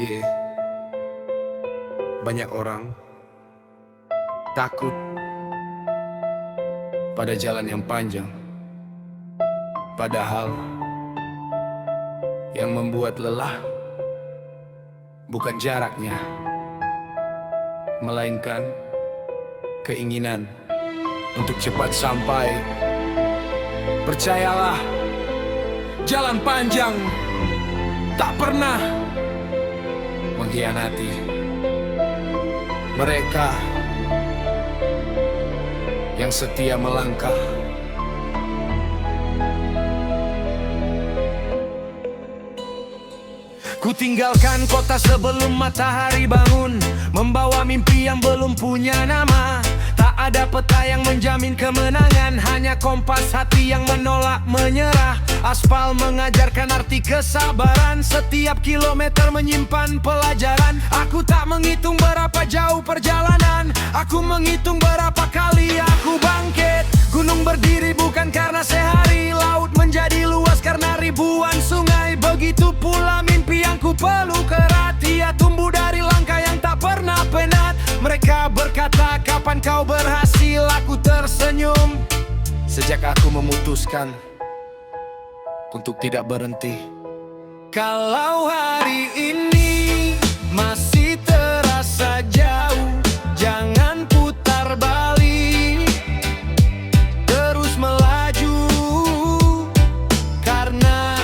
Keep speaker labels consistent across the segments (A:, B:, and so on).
A: Yeah. Banyak orang takut pada jalan yang panjang, padahal yang membuat lelah bukan jaraknya, melainkan keinginan untuk cepat sampai. Percayalah, jalan panjang tak pernah mengkhianati. Mereka yang setia melangkah.
B: Ku tinggalkan kota sebelum matahari bangun, membawa mimpi yang belum punya nama. Tak ada peta yang menjamin kemenangan, hanya kompas hati yang menolak menyerah. Aspal mengajarkan arti kesabaran, setiap kilometer menyimpan pelajaran. Aku tak menghitung berapa jauh perjalanan, aku menghitung berapa kali aku bangkit. Gunung berdiri bukan karena sehari, laut menjadi luas karena ribuan sungai. Begitu pula mimpi yang ku peluk erat, ia tumbuh dari langkah yang tak pernah penat. Mereka berkata, kapan kau berhasil? Aku tersenyum.
A: Sejak aku memutuskan untuk tidak berhenti.
B: Kalau hari ini masih terasa jauh, jangan putar balik, terus melaju. Karena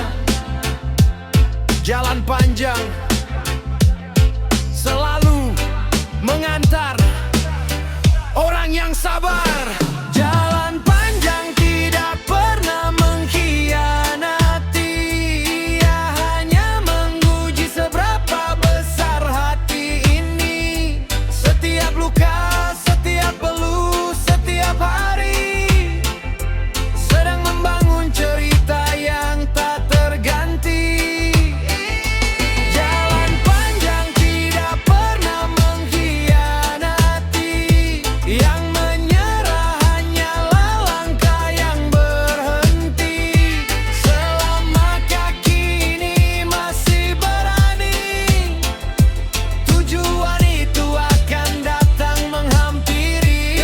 B: jalan panjang selalu mengantar orang yang sabar. Jalan panjang tidak pernah mengkhianati, ia hanya menguji seberapa besar hati ini. Setiap luka, setiap peluh, setiap hari sedang membangun cerita yang tak terganti. Jalan panjang tidak pernah mengkhianati, yang menyerah hanyalah langkah yang berhenti. Selama kaki ini masih berani, tujuan itu akan datang menghampiri.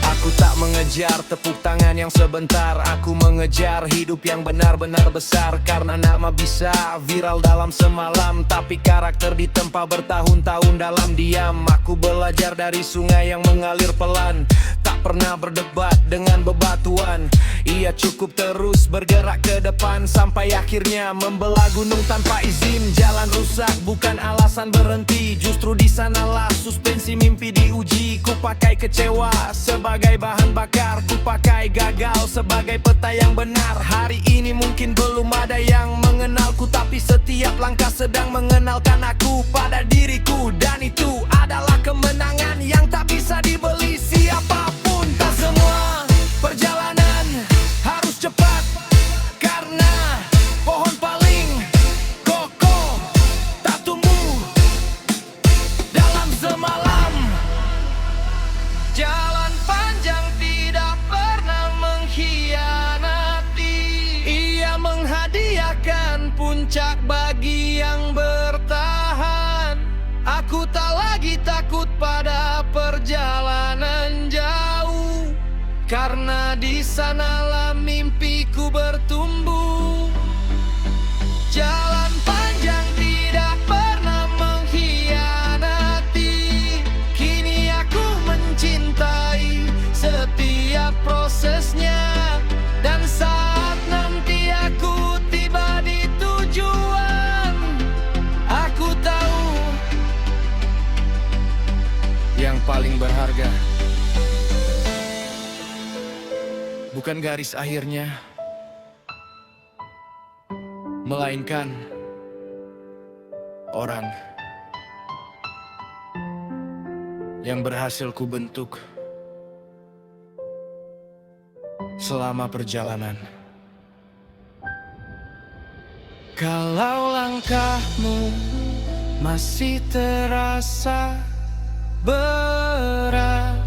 B: Aku tak mengejar tepuk tangan yang sebentar, aku mengejar hidup yang benar-benar besar. Karena nama bisa viral dalam semalam, tapi karakter ditempa bertahun-tahun dalam diam. Aku belajar dari sungai yang mengalir pelan, tak pernah berdebat dengan bebatuan. Ia cukup terus bergerak ke depan, sampai akhirnya membelah gunung tanpa izin. Jalan rusak bukan alasan berhenti, justru di sanalah suspensi mimpi diuji. Ku pakai kecewa sebagai bahan bakar, ku pakai gagal sebagai peta yang benar. Hari ini mungkin belum ada yang mengenalku, tapi setiap langkah sedang mengenalkan aku pada diriku. Dan itu adalah kemenangan yang tak bisa dibeli siapapun. Tak semua perjalanan harus cepat, karena pohon paling kokoh tak tumbuh dalam semalam. Jalan panjang tidak pernah mengkhianati, ia menghadiahkan puncak bagi yang bertahan. Aku tak lagi takut pada perjalanan jauh, karena di sanalah mimpiku bertumbuh. Jalan panjang tidak pernah mengkhianati, kini aku mencintai setiap prosesnya. Dan saat nanti aku tiba di tujuan, aku tahu
A: Yang paling berharga bukan garis akhirnya, melainkan orang yang berhasil ku bentuk selama perjalanan.
B: kalau langkahmu masih terasa berat,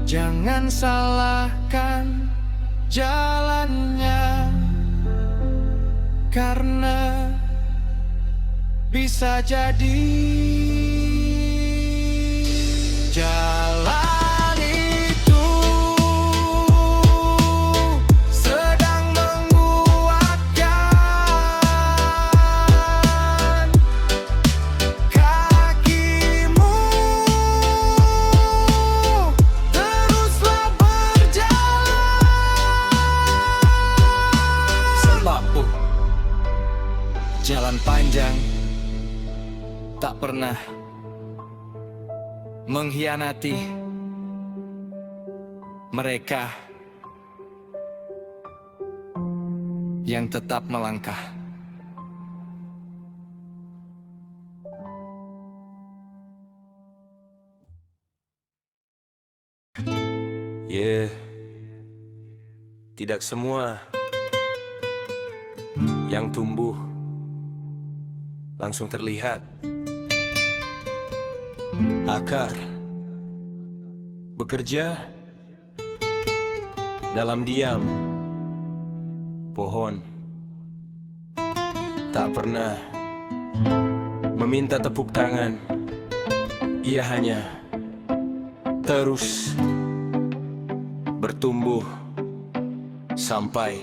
B: jangan salahkan jalannya, karena
A: bisa jadi jalan itu sedang menguatkan kakimu. Teruslah berjalan. Selapu jalan panjang tak pernah mengkhianati mereka yang tetap melangkah.
B: Tidak semua yang tumbuh langsung terlihat. Akar bekerja dalam diam. Pohon tak pernah meminta tepuk tangan. Ia hanya terus bertumbuh sampai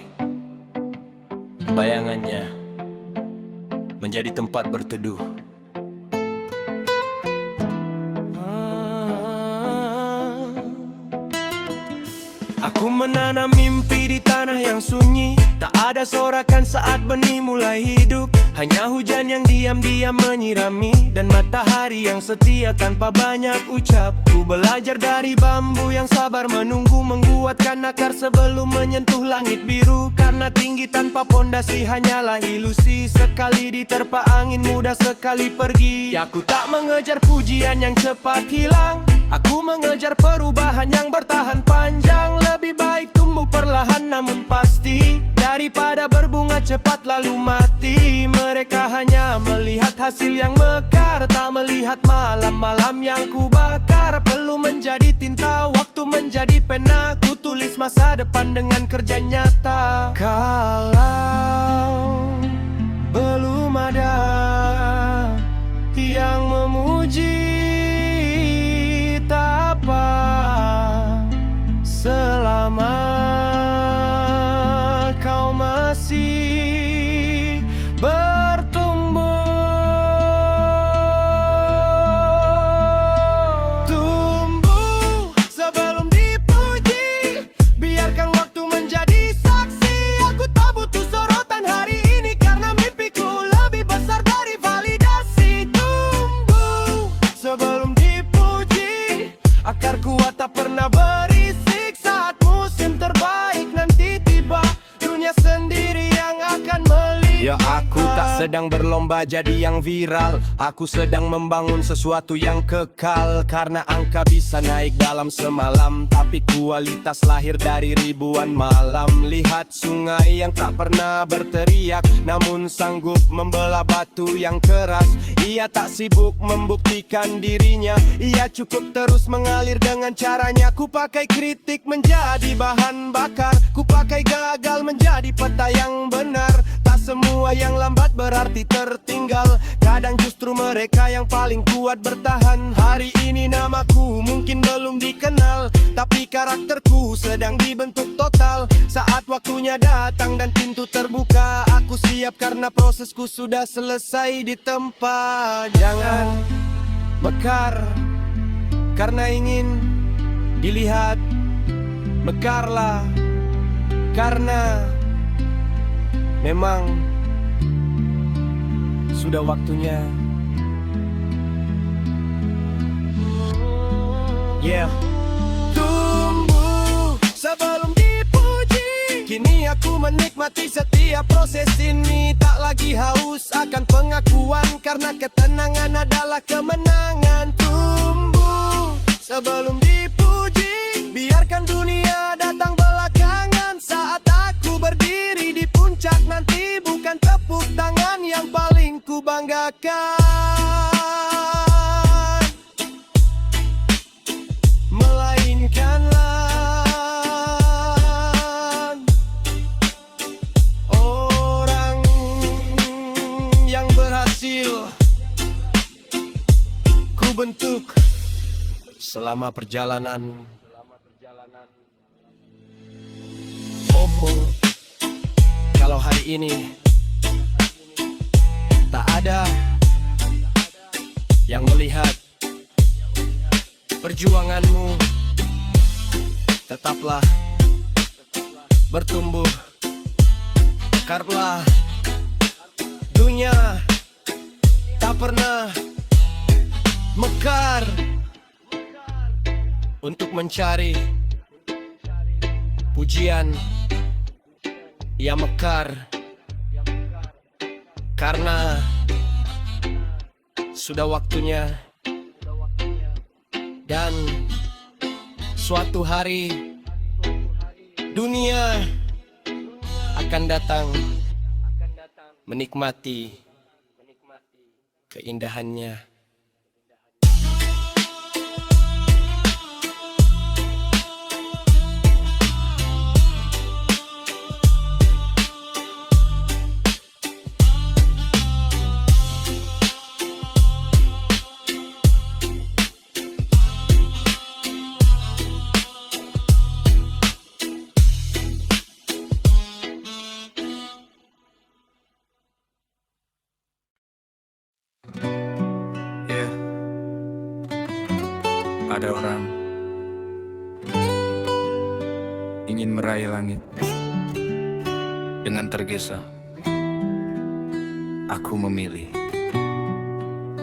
B: bayangannya menjadi tempat berteduh. Aku menanam mimpi di tanah yang sunyi. Tak ada sorakan saat benih mulai hidup. Hanya hujan yang diam-diam menyirami, dan matahari yang setia tanpa banyak ucap. Ku belajar dari bambu yang sabar menunggu, menguatkan akar sebelum menyentuh langit biru. Karena tinggi tanpa pondasi hanyalah ilusi. Sekali diterpa angin mudah sekali pergi. Aku tak mengejar pujian yang cepat hilang. Aku mengejar perubahan yang bertahan panjang. Lebih baik tumbuh perlahan namun pasti, daripada berbunga cepat lalu mati. Mereka hanya melihat hasil yang mekar, tak melihat malam-malam yang ku bakar. Perlu menjadi tinta, waktu menjadi pena. Ku tulis masa depan dengan kerja nyata. Kalau belum ada yang memuji, selama kau masih bertumbuh, tumbuh sebelum dipuji. Biarkan waktu menjadi saksi. Aku tak butuh sorotan hari ini, karena mimpiku lebih besar dari validasi. Tumbuh sebelum dipuji. Akar kuat tak pernah berisik. Saat musim terbaik nanti tiba, dunia sendiri yang akan melihat. Ya, aku tak sedang berlomba jadi yang viral. Aku sedang membangun sesuatu yang kekal. Karena angka bisa naik dalam semalam, tapi kualitas lahir dari ribuan malam. Lihat sungai yang tak pernah berteriak, namun sanggup membelah batu yang keras. Ia tak sibuk membuktikan dirinya, ia cukup terus mengalir dengan caranya. Ku pakai kritik menjadi bahan bakar, ku pakai gagal menjadi peta yang benar. Tak semua yang lambat berarti tertinggal. Kadang justru mereka yang paling kuat bertahan. Hari ini namaku mungkin belum dikenal, tapi karakterku sedang dibentuk total. Saat waktunya datang dan pintu terbuka, aku siap karena prosesku sudah selesai di tempat. Jangan mekar karena ingin dilihat, mekarlah karena memang sudah waktunya. Tumbuh sebelum dipuji. Kini aku menikmati setiap proses ini. Tak lagi haus akan pengakuan, karena ketenangan adalah kemenangan. Tumbuh sebelum dipuji. Biarkan dunia datang belakangan. Saat aku berdiri di puncak nanti, bukan tepuk tangan yang paling ku banggakan, melainkanlah orang yang berhasil bentuk selama perjalanan. Oh, kalau hari ini tak ada yang melihat perjuanganmu, tetaplah bertumbuh, karena dunia tak pernah mekar untuk mencari pujian. Ia mekar karena sudah waktunya, dan suatu hari dunia akan datang menikmati keindahannya.
A: Ya, ada orang ingin meraih langit dengan tergesa. Aku memilih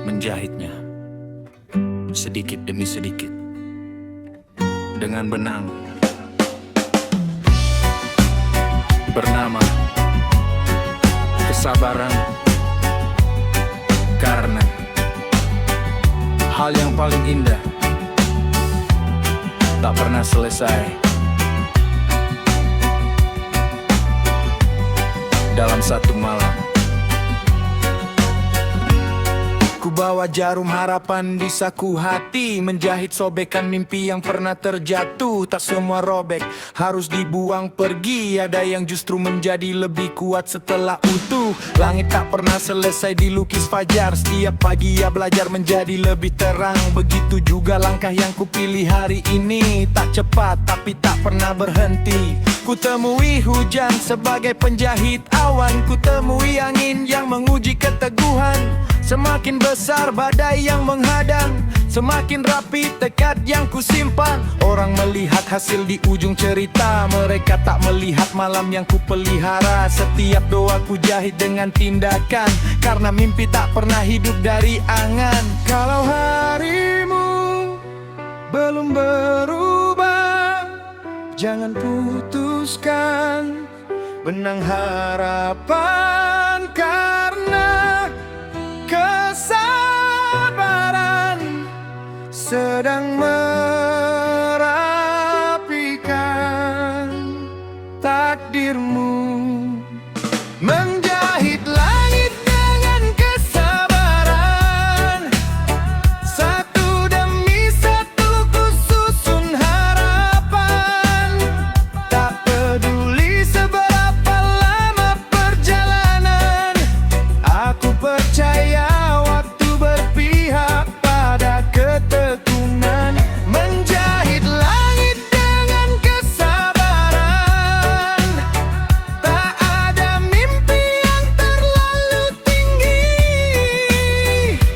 A: menjahitnya sedikit demi sedikit dengan benang bernama kesabaran. Karena hal yang paling indah tak pernah selesai dalam satu malam. Ku bawa jarum harapan di saku hati, menjahit sobekan mimpi yang pernah terjatuh. Tak semua robek harus dibuang pergi, ada yang justru menjadi lebih kuat setelah utuh. Langit tak pernah selesai dilukis fajar, setiap pagi ia belajar menjadi lebih terang. Begitu juga langkah yang kupilih hari ini, tak cepat tapi tak pernah berhenti. Ku temui hujan sebagai penjahit awan, ku temui angin yang menguji keteguhan. Semakin besar badai yang menghadang, semakin rapi tekad yang kusimpan. Orang melihat hasil di ujung cerita, mereka tak melihat malam yang kupelihara. Setiap doa ku jahit dengan tindakan, karena mimpi tak pernah hidup dari angan. Kalau harimu belum berubah, jangan putuskan benang harapan, karena kesabaran sedang merapikan takdirmu. Menjahit langit dengan kesabaran, satu demi satu ku susun harapan. Tak peduli seberapa lama perjalanan, aku percaya waktu berpihak pada ketekunan. Menjahit langit dengan kesabaran, tak ada mimpi yang terlalu tinggi.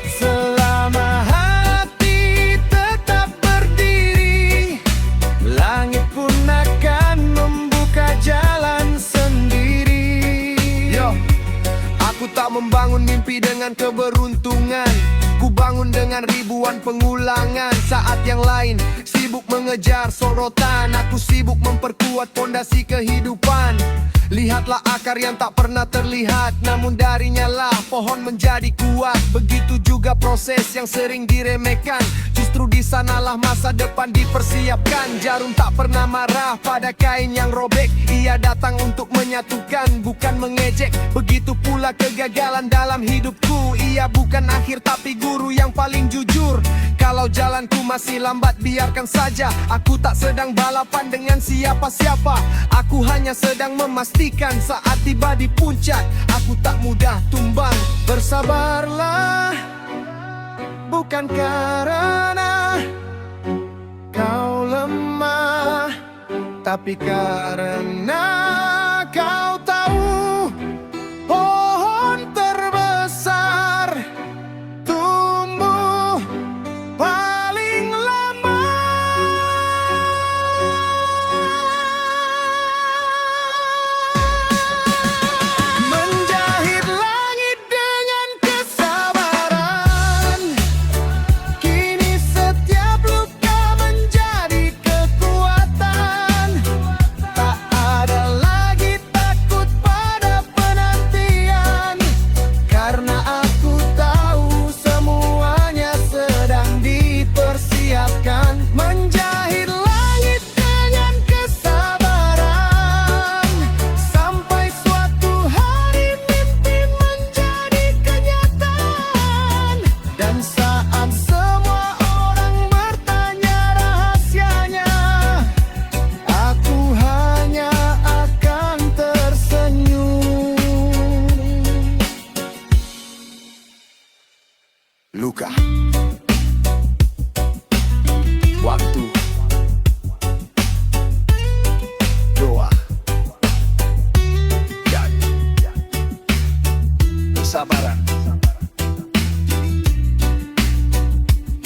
A: Selama hati tetap berdiri, langit pun akan membuka jalan sendiri. Yo, aku tak membangun mimpi dengan keberuntungan, ku bangun dengan ribuan pengulangan. Saat yang lain sibuk mengejar sorotan, aku sibuk memperkuat pondasi kehidupan. Lihatlah akar yang tak pernah terlihat, namun darinya lah pohon menjadi kuat. Begitu juga proses yang sering diremehkan, justru di sanalah masa depan dipersiapkan. Jarum tak pernah marah pada kain yang robek, ia datang untuk menyatukan, bukan mengejek. Begitu pula kegagalan dalam hidupku, ia bukan akhir tapi guru yang paling jujur. Kalau jalanku masih lambat biarkan saja, aku tak sedang balapan dengan siapa-siapa. Aku hanya sedang memastikan saat tiba di puncak, aku tak mudah tumbang. Bersabarlah, bukan karena kau lemah, tapi karena kau tahu pohon terbesar tumbuh paling lama. Menjahit langit dengan kesabaran, kini setiap luka menjadi kekuatan. Tak ada lagi takut pada penantian, karena aku tahu semuanya sedang dipersiapkan. Menjahit langit dengan kesabaran, sampai suatu hari mimpi menjadi kenyataan. Dan saat semua orang bertanya rahasianya, aku hanya akan tersenyum. Luka, waktu, doa, dan kesabaran.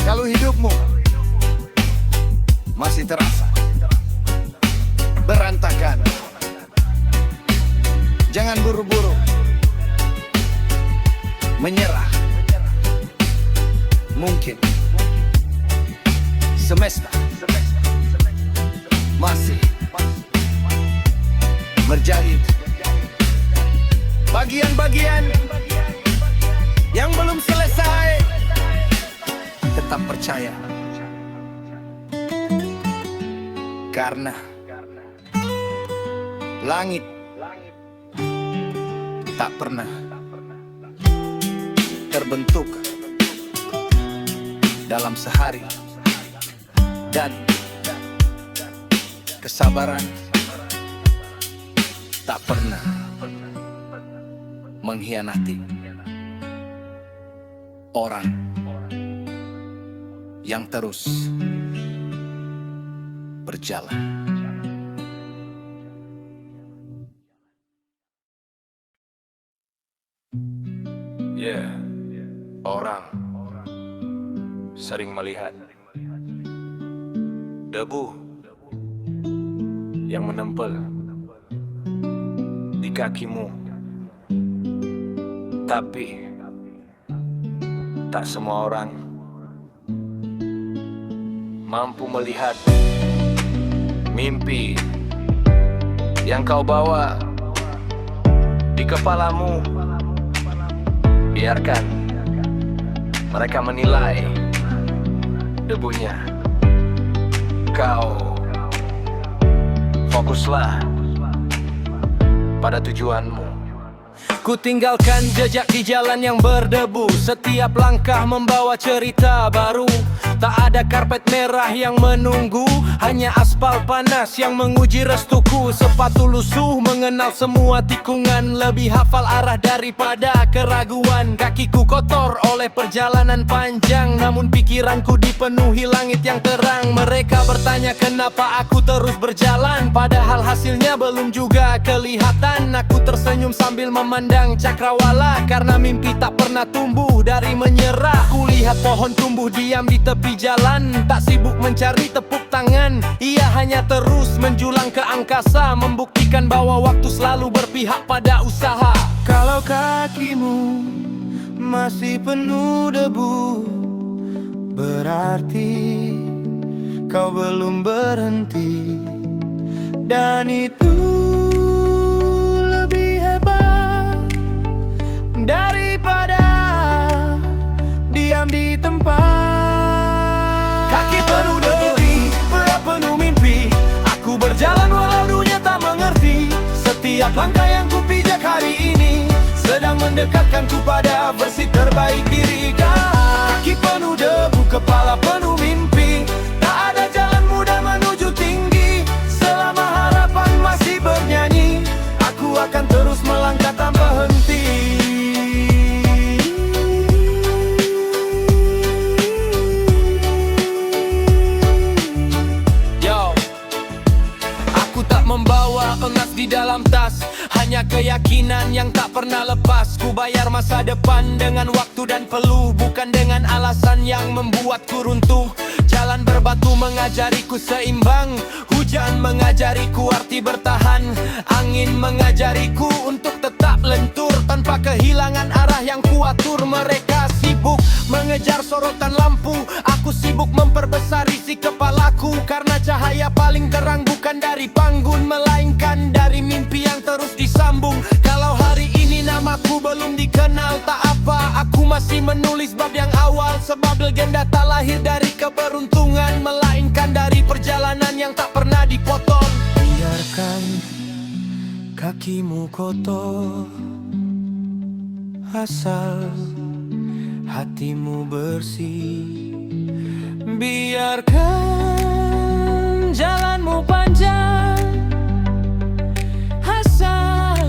A: Kalau hidupmu masih terasa berantakan, jangan buru-buru menyerah. Mungkin semesta masih berjahit bagian-bagian yang belum selesai. Tetap percaya, karena langit tak pernah terbentuk dalam sehari, dan kesabaran tak pernah mengkhianati orang yang terus berjalan. Orang sering melihat debu yang menempel di kakimu, tapi tak semua orang mampu melihat mimpi yang kau bawa di kepalamu. Biarkan mereka menilai debunya. Kau fokuslah pada tujuanmu. Ku tinggalkan jejak di jalan yang berdebu. Setiap langkah membawa cerita baru. Tak ada karpet merah yang menunggu, hanya aspal panas yang menguji restuku. Sepatu lusuh mengenal semua tikungan, lebih hafal arah daripada keraguan. Kakiku kotor oleh perjalanan panjang, namun pikiranku dipenuhi langit yang terang. Mereka bertanya kenapa aku terus berjalan, padahal hasilnya belum juga kelihatan. Aku tersenyum sambil memandang cakrawala, karena mimpi tak pernah tumbuh dari menyerah. Kulihat pohon tumbuh diam di tepi jalan, tak sibuk mencari tepuk tangan. Ia hanya terus menjulang ke angkasa, membuktikan bahwa waktu selalu berpihak pada usaha. Kalau kakimu masih penuh debu, berarti kau belum berhenti. Dan itu lebih hebat daripada diam di tempat. Kaki penuh debu, berat penuh mimpi. Aku berjalan walau dunia tak mengerti. Setiap langkah yang kupijak hari ini sedang mendekatkanku pada versi terbaik diri. Kaki penuh debu, kepala penuh mimpi. Tak ada jalan mudah menuju tinggi. Selama harapan masih bernyanyi, aku akan terus melangkah tanpa henti.
B: tak pernah lepas. Ku bayar masa depan dengan waktu dan peluh, bukan dengan alasan yang membuatku runtuh. Jalan berbatu mengajariku seimbang, hujan mengajariku arti bertahan, angin mengajariku untuk tetap lentur tanpa kehilangan arah yang kuatur. Mereka sibuk mengejar sorotan lampu, aku sibuk memperbesar isi kepalaku. Karena cahaya paling terang bukan dari panggung, melainkan dari mimpi yang terus disambung. Kalau hari ini namaku belum dikenal, tak apa, aku masih menulis bab yang awal. Sebab legenda tak lahir dari keberuntungan, melainkan dari perjalanan yang tak pernah dipotong. Biarkan kakimu kotor, asal hatimu bersih. Biarkan jalanmu panjang, asal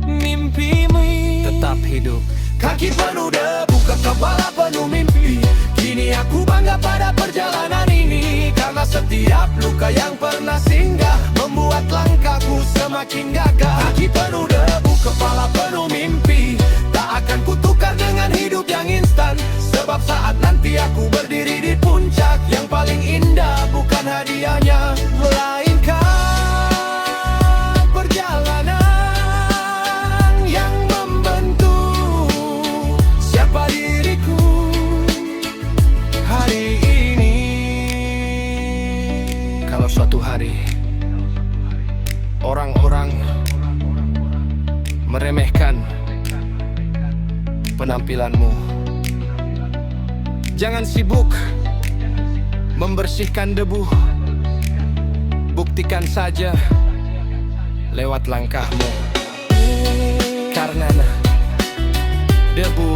B: mimpimu tetap hidup. Kaki penuh debu, kepala penuh mimpi. Kini aku bangga pada perjalanan ini, karena setiap luka yang pernah singgah membuat langkahku semakin gagah. Kaki penuh debu, kepala penuh mimpi, tak akan kutukar dengan hidup yang instan. Sebab saat nanti aku berdiri di puncak, yang paling indah bukan hadiahnya, melainkan perjalanan yang membentuk siapa diriku hari ini. Kalau suatu hari orang-orang meremehkan penampilanmu, jangan sibuk membersihkan debu. Buktikan saja lewat langkahmu. Karena debu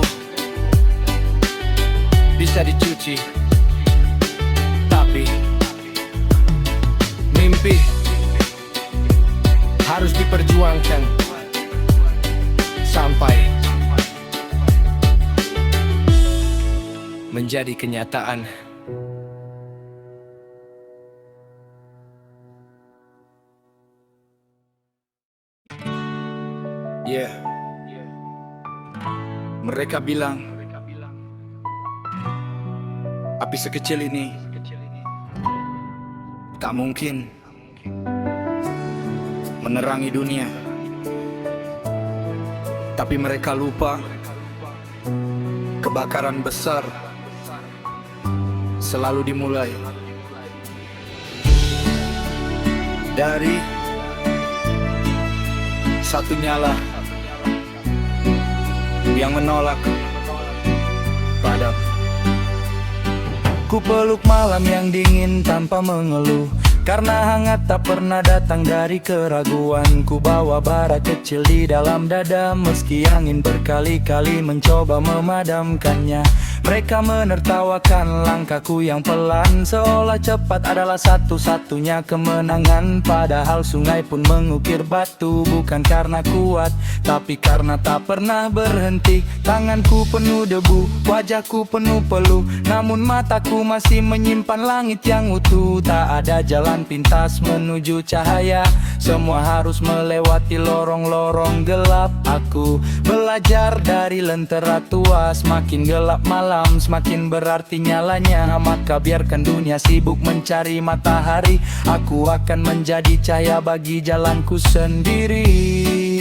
B: bisa dicuci, tapi mimpi harus diperjuangkan sampai menjadi kenyataan.
A: Yeah. Mereka bilang api sekecil ini tak mungkin menerangi dunia. Tapi mereka lupa, kebakaran besar selalu dimulai dari satu nyala yang menolak padam. Ku peluk malam yang dingin tanpa mengeluh, karena hangat tak pernah datang dari keraguan. Ku bawa bara kecil di dalam dada, meski angin berkali-kali mencoba memadamkannya. Mereka menertawakan langkahku yang pelan, seolah cepat adalah satu-satunya kemenangan. Padahal sungai pun mengukir batu, bukan karena kuat, tapi karena tak pernah berhenti. Tanganku penuh debu, wajahku penuh peluh, namun mataku masih menyimpan langit yang utuh. Tak ada jalan pintas menuju cahaya, semua harus melewati lorong-lorong gelap. Aku belajar dari lentera tua, semakin gelap malam semakin berarti nyalanya. Maka biarkan dunia sibuk mencari matahari, aku akan menjadi cahaya bagi jalanku sendiri.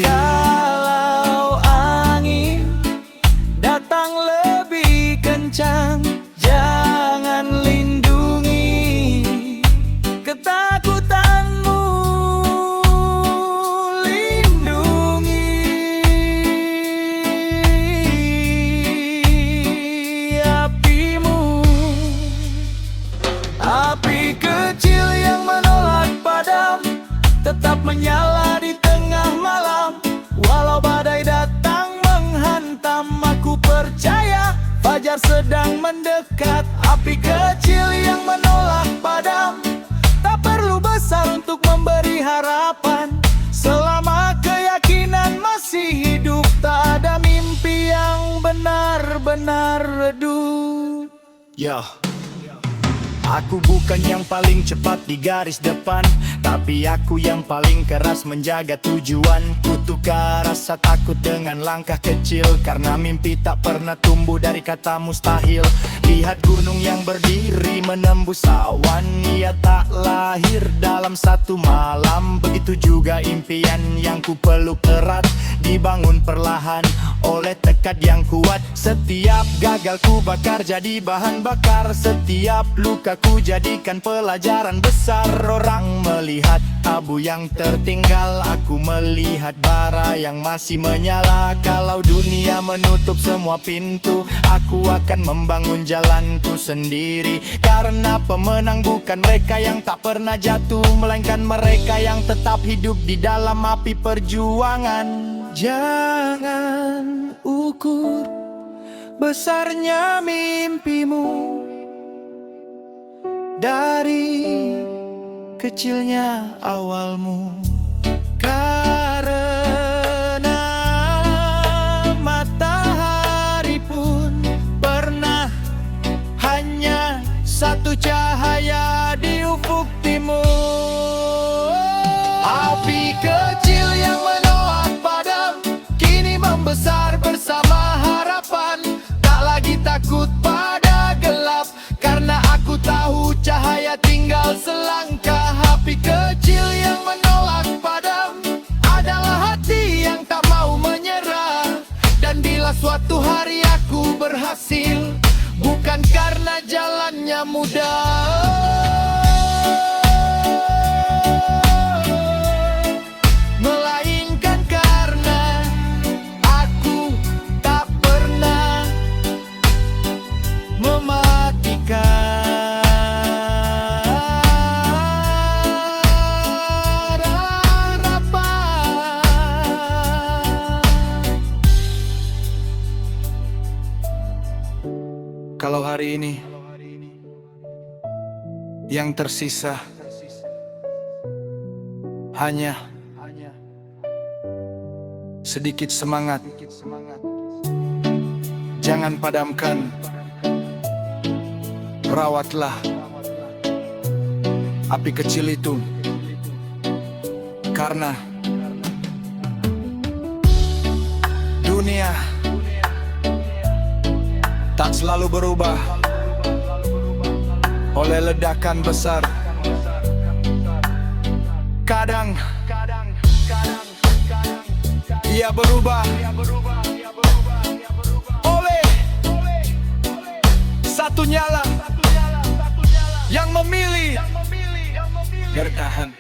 A: Kalau angin datang lebih kencang, jangan lindungi ketakutanmu, lindungi apimu. Api kecil yang menolak padam, tetap menyala di tengah malam. Walau badai datang menghantam, aku percaya fajar sedang mendekat. Api kecil yang menolak padam, tak perlu besar untuk memberi harapan. Selama keyakinan masih hidup, tak ada mimpi yang benar-benar redup.
B: Yo,
C: Aku bukan yang paling cepat di garis depan, tapi aku yang paling keras menjaga tujuan. Kutukar rasa takut dengan langkah kecil, karena mimpi tak pernah tumbuh dari kata mustahil. Lihat gunung yang berdiri menembus awan, ia tak lahir dalam satu malam. Begitu juga impian yang ku peluk erat, dibangun perlahan oleh tekad yang kuat. Setiap gagal ku bakar jadi bahan bakar, setiap luka ku jadikan pelajaran besar. Orang melihat abu yang tertinggal, aku melihat bara yang masih menyala. Kalau dunia menutup semua pintu, aku akan membangun jalanku sendiri. Karena pemenang bukan mereka yang tak pernah jatuh, melainkan mereka yang tetap hidup di dalam api perjuangan. Jangan ukur besarnya mimpimu dari kecilnya awalmu, karena matahari pun pernah hanya satu cahaya di ufuk timur. Api kecil yang menolak padam kini membesar bersama harapan. Tak lagi takut pada gelap, karena aku tahu cahaya tinggal selangkah. Api kecil yang menolak padam adalah hati yang tak mau menyerah. Dan bila suatu hari aku berhasil, bukan karena jalannya mudah, melainkan karena aku tak pernah mematikan harapan.
A: Kalau hari ini yang tersisa hanya sedikit semangat, jangan padamkan, rawatlah api kecil itu. Karena dunia tak selalu berubah oleh ledakan besar. Kadang ia berubah oleh satu nyala yang memilih bertahan.